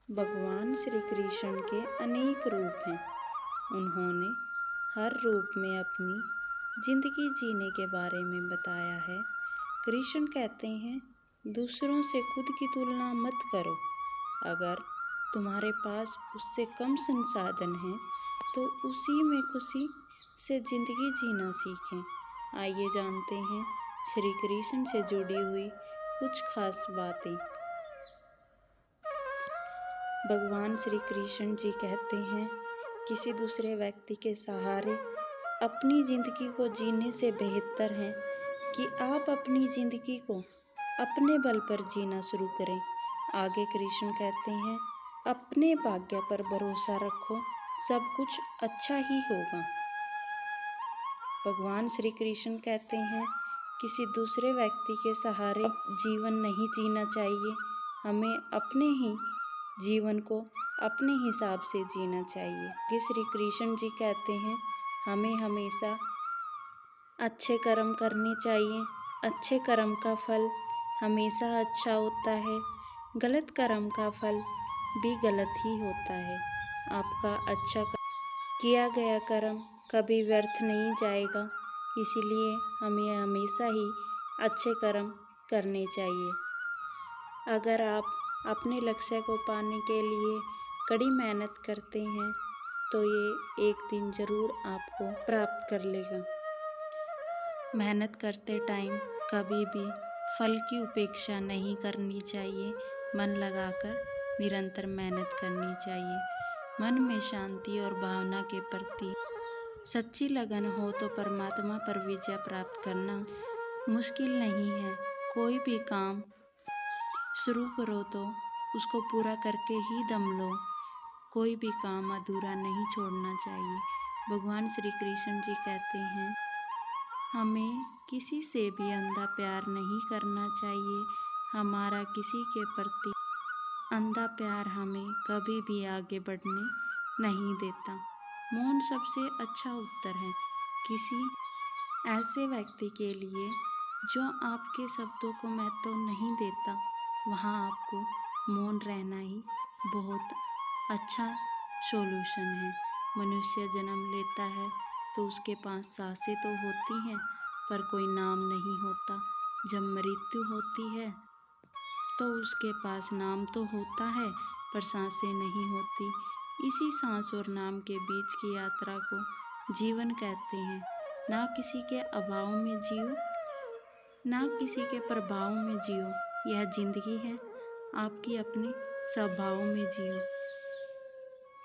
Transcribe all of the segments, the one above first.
भगवान श्री कृष्ण के अनेक रूप हैं। उन्होंने हर रूप में अपनी जिंदगी जीने के बारे में बताया है। कृष्ण कहते हैं, दूसरों से खुद की तुलना मत करो। अगर तुम्हारे पास उससे कम संसाधन हैं तो उसी में खुशी से जिंदगी जीना सीखें। आइए जानते हैं श्री कृष्ण से जुड़ी हुई कुछ खास बातें। भगवान श्री कृष्ण जी कहते हैं, किसी दूसरे व्यक्ति के सहारे अपनी ज़िंदगी को जीने से बेहतर है कि आप अपनी ज़िंदगी को अपने बल पर जीना शुरू करें। आगे कृष्ण कहते हैं, अपने भाग्य पर भरोसा रखो, सब कुछ अच्छा ही होगा। भगवान श्री कृष्ण कहते हैं, किसी दूसरे व्यक्ति के सहारे जीवन नहीं जीना चाहिए। हमें अपने ही जीवन को अपने हिसाब से जीना चाहिए। कि श्री कृष्ण जी कहते हैं, हमें हमेशा अच्छे कर्म करने चाहिए। अच्छे कर्म का फल हमेशा अच्छा होता है, गलत कर्म का फल भी गलत ही होता है। आपका अच्छा किया गया कर्म कभी व्यर्थ नहीं जाएगा, इसीलिए हमें हमेशा ही अच्छे कर्म करने चाहिए। अगर आप अपने लक्ष्य को पाने के लिए कड़ी मेहनत करते हैं तो ये एक दिन ज़रूर आपको प्राप्त कर लेगा। मेहनत करते टाइम कभी भी फल की उपेक्षा नहीं करनी चाहिए। मन लगाकर निरंतर मेहनत करनी चाहिए। मन में शांति और भावना के प्रति सच्ची लगन हो तो परमात्मा पर विजय प्राप्त करना मुश्किल नहीं है। कोई भी काम शुरू करो तो उसको पूरा करके ही दम लो। कोई भी काम अधूरा नहीं छोड़ना चाहिए। भगवान श्री कृष्ण जी कहते हैं, हमें किसी से भी अंधा प्यार नहीं करना चाहिए। हमारा किसी के प्रति अंधा प्यार हमें कभी भी आगे बढ़ने नहीं देता। मौन सबसे अच्छा उत्तर है किसी ऐसे व्यक्ति के लिए जो आपके शब्दों को महत्व नहीं देता। वहाँ आपको मौन रहना ही बहुत अच्छा सॉल्यूशन है। मनुष्य जन्म लेता है तो उसके पास सांसें तो होती हैं पर कोई नाम नहीं होता। जब मृत्यु होती है तो उसके पास नाम तो होता है पर सांसें नहीं होती। इसी सांस और नाम के बीच की यात्रा को जीवन कहते हैं। ना किसी के अभाव में जियो, ना किसी के प्रभाव में जियो। यह जिंदगी है, आपकी अपने स्वभाव में जियो।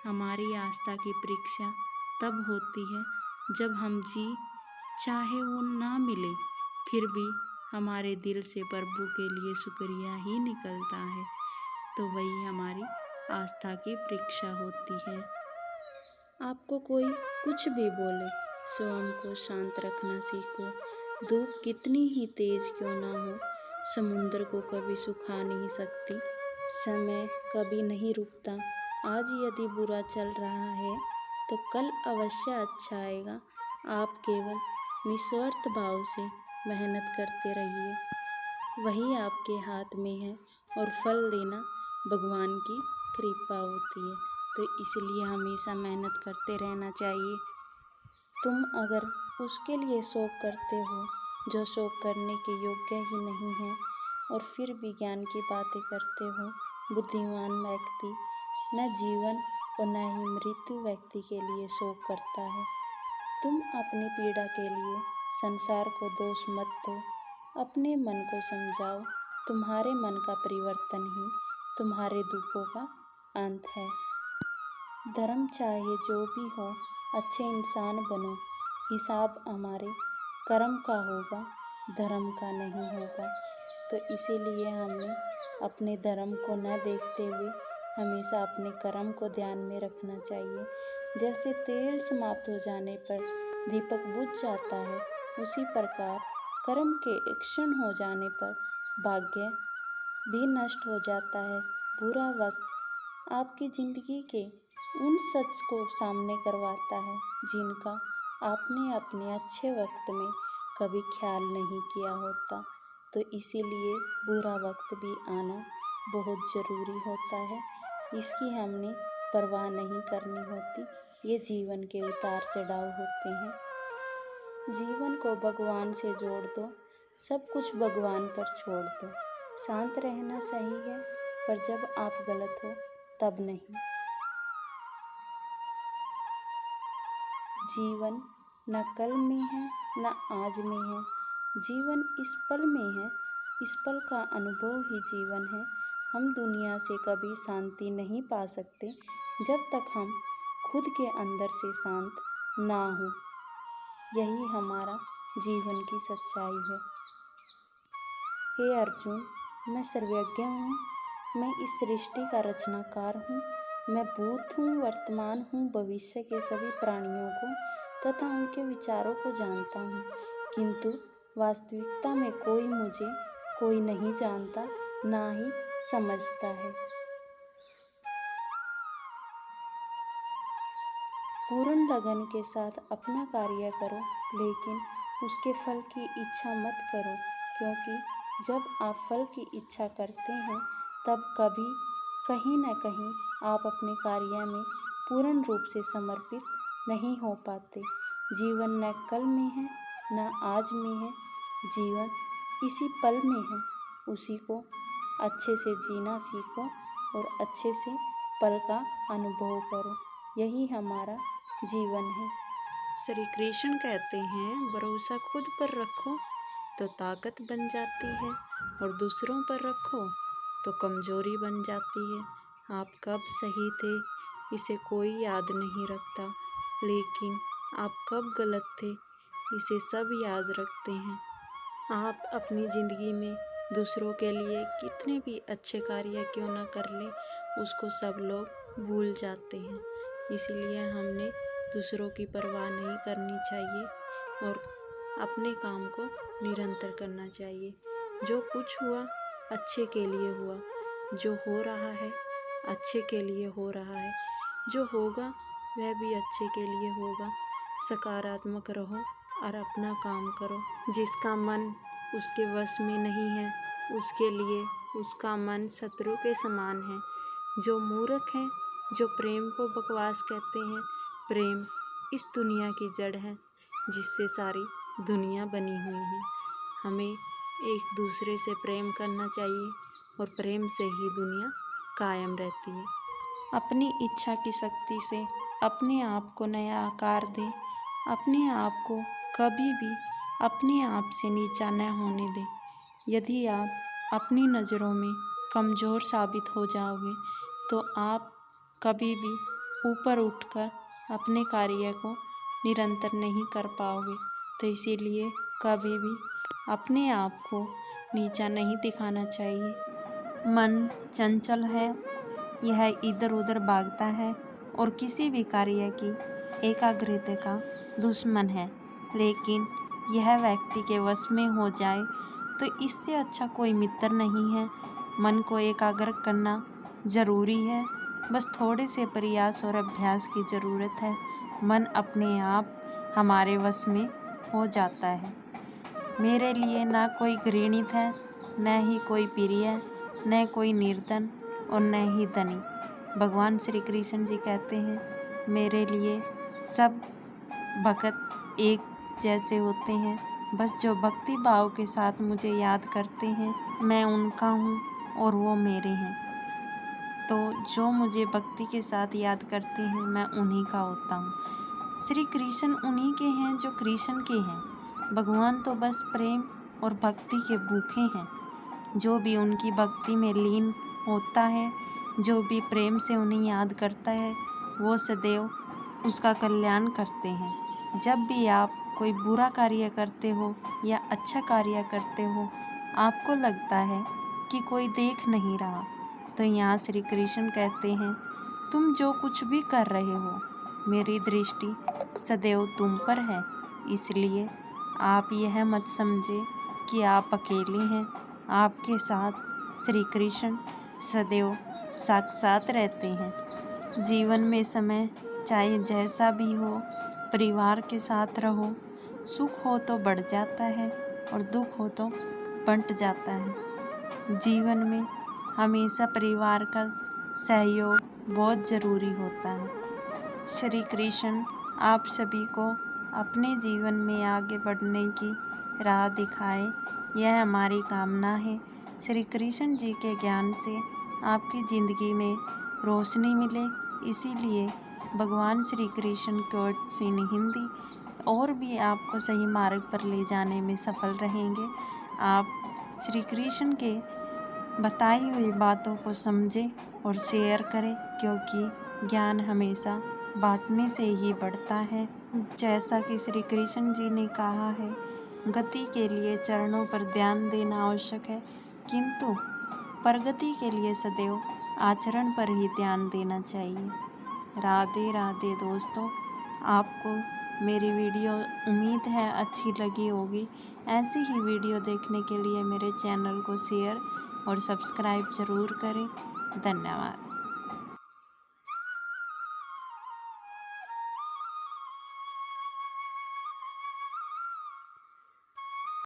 हमारी आस्था की परीक्षा तब होती है जब हम चाहे वो ना मिले फिर भी हमारे दिल से प्रभु के लिए शुक्रिया ही निकलता है, तो वही हमारी आस्था की परीक्षा होती है। आपको कोई कुछ भी बोले, स्वयं को शांत रखना सीखो। धूप कितनी ही तेज क्यों ना हो, समुद्र को कभी सुखा नहीं सकती। समय कभी नहीं रुकता। आज यदि बुरा चल रहा है तो कल अवश्य अच्छा आएगा। आप केवल निस्वार्थ भाव से मेहनत करते रहिए, वही आपके हाथ में है और फल देना भगवान की कृपा होती है। तो इसलिए हमेशा मेहनत करते रहना चाहिए। तुम अगर उसके लिए शौक करते हो जो शौक करने के योग्य ही नहीं है और फिर भी ज्ञान की बातें करते हो, बुद्धिमान व्यक्ति न जीवन और न ही मृत्यु व्यक्ति के लिए शौक करता है। तुम अपनी पीड़ा के लिए संसार को दोष मत दो, अपने मन को समझाओ। तुम्हारे मन का परिवर्तन ही तुम्हारे दुखों का अंत है। धर्म चाहे जो भी हो, अच्छे इंसान बनो। हिसाब हमारे कर्म का होगा, धर्म का नहीं होगा। तो इसीलिए हमें अपने धर्म को न देखते हुए हमेशा अपने कर्म को ध्यान में रखना चाहिए। जैसे तेल समाप्त हो जाने पर दीपक बुझ जाता है, उसी प्रकार कर्म के एक क्षण हो जाने पर भाग्य भी नष्ट हो जाता है। बुरा वक्त आपकी जिंदगी के उन सच को सामने करवाता है जिनका आपने अपने अच्छे वक्त में कभी ख्याल नहीं किया होता। तो इसीलिए बुरा वक्त भी आना बहुत ज़रूरी होता है। इसकी हमने परवाह नहीं करनी होती। ये जीवन के उतार चढ़ाव होते हैं। जीवन को भगवान से जोड़ दो, सब कुछ भगवान पर छोड़ दो। शांत रहना सही है, पर जब आप गलत हो तब नहीं। जीवन न कल में है न आज में है, जीवन इस पल में है। इस पल का अनुभव ही जीवन है। हम दुनिया से कभी शांति नहीं पा सकते जब तक हम खुद के अंदर से शांत ना हो। यही हमारा जीवन की सच्चाई है। हे अर्जुन, मैं सर्वज्ञ हूँ, मैं इस सृष्टि का रचनाकार हूँ। मैं भूत हूँ, वर्तमान हूँ, भविष्य के सभी प्राणियों को तथा उनके विचारों को जानता हूँ, किंतु वास्तविकता में कोई नहीं जानता, ना ही समझता है। पूर्ण लगन के साथ अपना कार्य करो, लेकिन उसके फल की इच्छा मत करो, क्योंकि जब आप फल की इच्छा करते हैं तब कहीं न कहीं आप अपने कार्य में पूर्ण रूप से समर्पित नहीं हो पाते। जीवन न कल में है न आज में है, जीवन इसी पल में है। उसी को अच्छे से जीना सीखो और अच्छे से पल का अनुभव करो। यही हमारा जीवन है। श्री कृष्ण कहते हैं, भरोसा खुद पर रखो तो ताकत बन जाती है और दूसरों पर रखो तो कमजोरी बन जाती है। आप कब सही थे इसे कोई याद नहीं रखता, लेकिन आप कब गलत थे इसे सब याद रखते हैं। आप अपनी ज़िंदगी में दूसरों के लिए कितने भी अच्छे कार्य क्यों ना कर लें, उसको सब लोग भूल जाते हैं। इसलिए हमने दूसरों की परवाह नहीं करनी चाहिए और अपने काम को निरंतर करना चाहिए। जो कुछ हुआ अच्छे के लिए हुआ, जो हो रहा है अच्छे के लिए हो रहा है, जो होगा वह भी अच्छे के लिए होगा। सकारात्मक रहो और अपना काम करो। जिसका मन उसके वश में नहीं है, उसके लिए उसका मन शत्रु के समान है। जो मूर्ख हैं, जो प्रेम को बकवास कहते हैं, प्रेम इस दुनिया की जड़ है जिससे सारी दुनिया बनी हुई है। हमें एक दूसरे से प्रेम करना चाहिए और प्रेम से ही दुनिया कायम रहती है। अपनी इच्छा की शक्ति से अपने आप को नया आकार दे। अपने आप को कभी भी अपने आप से नीचा न होने दे। यदि आप अपनी नज़रों में कमज़ोर साबित हो जाओगे तो आप कभी भी ऊपर उठकर अपने कार्य को निरंतर नहीं कर पाओगे। तो इसीलिए कभी भी अपने आप को नीचा नहीं दिखाना चाहिए। मन चंचल है, यह इधर उधर भागता है और किसी भी कार्य की एकाग्रता का दुश्मन है। लेकिन यह व्यक्ति के वश में हो जाए तो इससे अच्छा कोई मित्र नहीं है। मन को एकाग्र करना जरूरी है, बस थोड़े से प्रयास और अभ्यास की ज़रूरत है। मन अपने आप हमारे वश में हो जाता है। मेरे लिए ना कोई घृणित है, न ही कोई प्रिय, न कोई निर्धन और न ही धनी। भगवान श्री कृष्ण जी कहते हैं, मेरे लिए सब भक्त एक जैसे होते हैं। बस जो भक्ति भाव के साथ मुझे याद करते हैं, मैं उनका हूँ और वो मेरे हैं। तो जो मुझे भक्ति के साथ याद करते हैं, मैं उन्हीं का होता हूँ। श्री कृष्ण उन्हीं के हैं जो कृष्ण के हैं। भगवान तो बस प्रेम और भक्ति के भूखे हैं। जो भी उनकी भक्ति में लीन होता है, जो भी प्रेम से उन्हें याद करता है, वो सदैव उसका कल्याण करते हैं। जब भी आप कोई बुरा कार्य करते हो या अच्छा कार्य करते हो, आपको लगता है कि कोई देख नहीं रहा, तो यहाँ श्री कृष्ण कहते हैं, तुम जो कुछ भी कर रहे हो, मेरी दृष्टि सदैव तुम पर है। इसलिए आप यह मत समझे कि आप अकेले हैं। आपके साथ श्री कृष्ण सदैव साक्षात रहते हैं। जीवन में समय चाहे जैसा भी हो, परिवार के साथ रहो। सुख हो तो बढ़ जाता है और दुख हो तो बंट जाता है। जीवन में हमेशा परिवार का सहयोग बहुत ज़रूरी होता है। श्री कृष्ण आप सभी को अपने जीवन में आगे बढ़ने की राह दिखाए, यह हमारी कामना है। श्री कृष्ण जी के ज्ञान से आपकी ज़िंदगी में रोशनी मिले, इसीलिए भगवान श्री कृष्ण कोट सिंह हिंदी और भी आपको सही मार्ग पर ले जाने में सफल रहेंगे। आप श्री कृष्ण के बताई हुई बातों को समझें और शेयर करें, क्योंकि ज्ञान हमेशा बांटने से ही बढ़ता है। जैसा कि श्री कृष्ण जी ने कहा है, गति के लिए चरणों पर ध्यान देना आवश्यक है, किंतु प्रगति के लिए सदैव आचरण पर ही ध्यान देना चाहिए। राधे राधे दोस्तों, आपको मेरी वीडियो उम्मीद है अच्छी लगी होगी। ऐसी ही वीडियो देखने के लिए मेरे चैनल को शेयर और सब्सक्राइब ज़रूर करें। धन्यवाद।